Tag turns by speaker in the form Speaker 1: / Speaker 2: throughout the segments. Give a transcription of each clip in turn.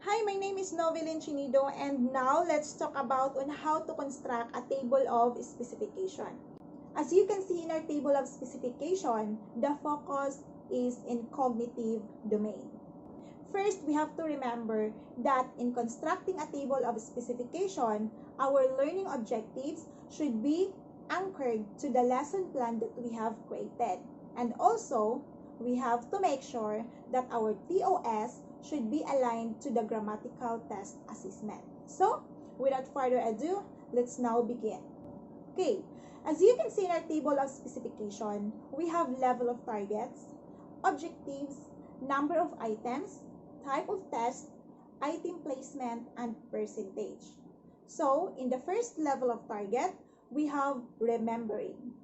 Speaker 1: Hi, my name is Novelyn Chinido, and now let's talk about on how to construct a table of specification. As you can see in our table of specification, the focus is in cognitive domain. First, we have to remember that in constructing a table of specification, our learning objectives should be anchored to the lesson plan that we have created. And also, we have to make sure that our TOS should be aligned to the grammatical test assessment. So, without further ado, let's now begin. Okay, as you can see in our table of specification, we have level of targets, objectives, number of items, type of test, item placement, and percentage. So, in the first level of target, we have remembering.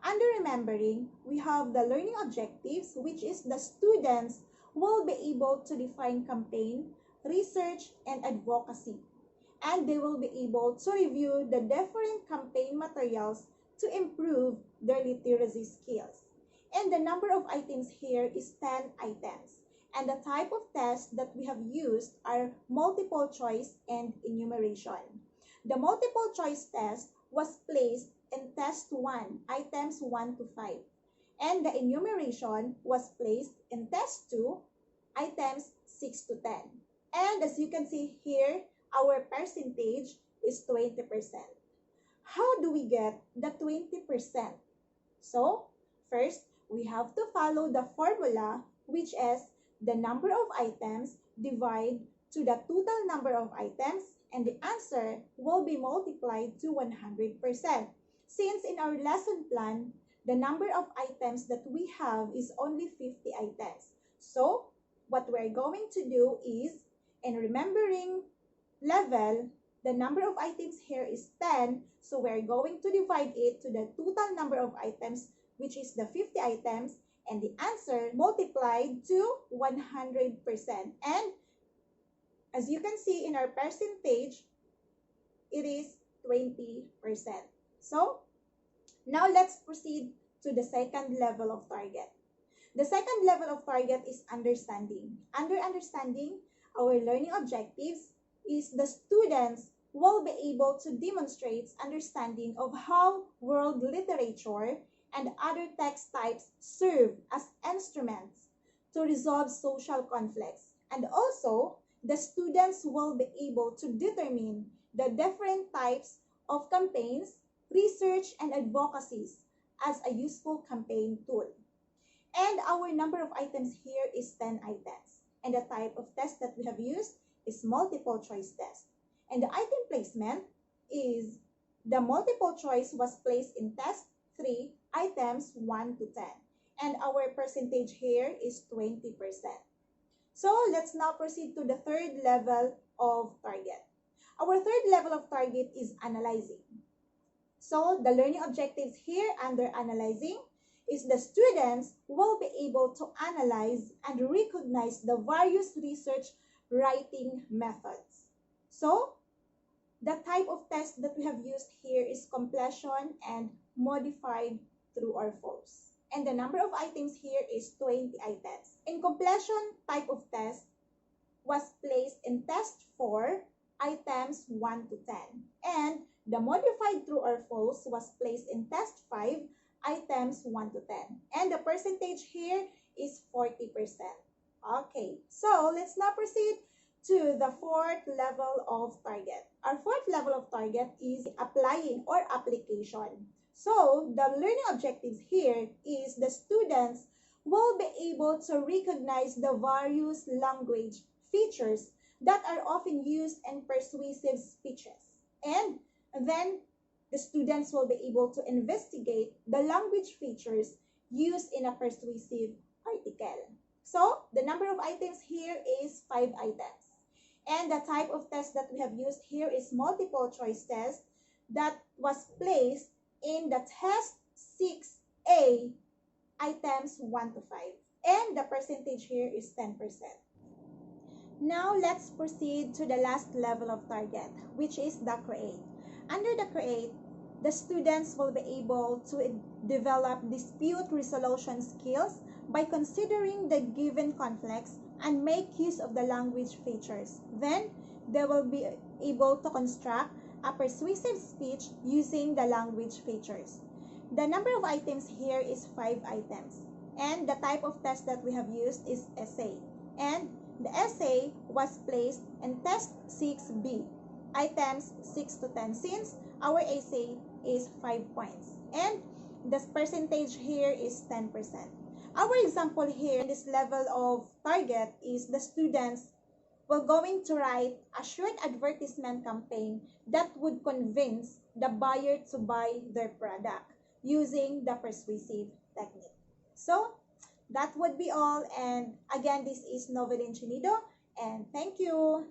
Speaker 1: Under remembering, we have the learning objectives, which is the students will be able to define campaign, research, and advocacy. And they will be able to review the different campaign materials to improve their literacy skills. And the number of items here is 10 items. And the type of test that we have used are multiple choice and enumeration. The multiple choice test was placed in test 1, items 1 to 5. And the enumeration was placed in test 2, items 6 to 10. And as you can see here, our percentage is 20%. How do we get the 20%? So, first, we have to follow the formula, which is the number of items divided to the total number of items, and the answer will be multiplied to 100%. Since in our lesson plan, the number of items that we have is only 50 items. So, what we're going to do is, in remembering level, the number of items here is 10, so we're going to divide it to the total number of items, which is the 50 items, and the answer multiplied to 100%. And as you can see in our percentage, it is 20%. So, now let's proceed to the second level of target. The second level of target is understanding. Under understanding, our learning objectives is the students will be able to demonstrate understanding of how world literature and other text types serve as instruments to resolve social conflicts. And also, the students will be able to determine the different types of campaigns, research, and advocacies as a useful campaign tool. And our number of items here is 10 items. And the type of test that we have used is multiple choice test. And the item placement is the multiple choice was placed in test 3, items 1 to 10. And our percentage here is 20%. So let's now proceed to the third level of target. Our third level of target is analyzing. So the learning objectives here under analyzing is the students will be able to analyze and recognize the various research writing methods. So, the type of test that we have used here is completion and modified true or false. And the number of items here is 20 items. In completion type of test was placed in test 4, items 1 to 10. And the modified true or false was placed in test 5, items 1 to 10. And the percentage here is 40%. Okay, so let's now proceed to the fourth level of target. Our fourth level of target is applying or application. So the learning objectives here is the students will be able to recognize the various language features that are often used in persuasive speeches. And then the students will be able to investigate the language features used in a persuasive article. So, the number of items here is 5 items. And the type of test that we have used here is multiple choice test that was placed in the test 6A, items 1 to 5. And the percentage here is 10%. Now, let's proceed to the last level of target, which is the create. Under the create, the students will be able to develop dispute resolution skills by considering the given conflicts and make use of the language features. Then, they will be able to construct a persuasive speech using the language features. The number of items here is 5 items. And the type of test that we have used is essay. And the essay was placed in test 6B, items 6 to 10, since our essay is 5 points. And the percentage here is 10%. Our example here in this level of target is the students were going to write a short advertisement campaign that would convince the buyer to buy their product using the persuasive technique. So, that would be all. And again, this is Novelyn Chinido, and thank you.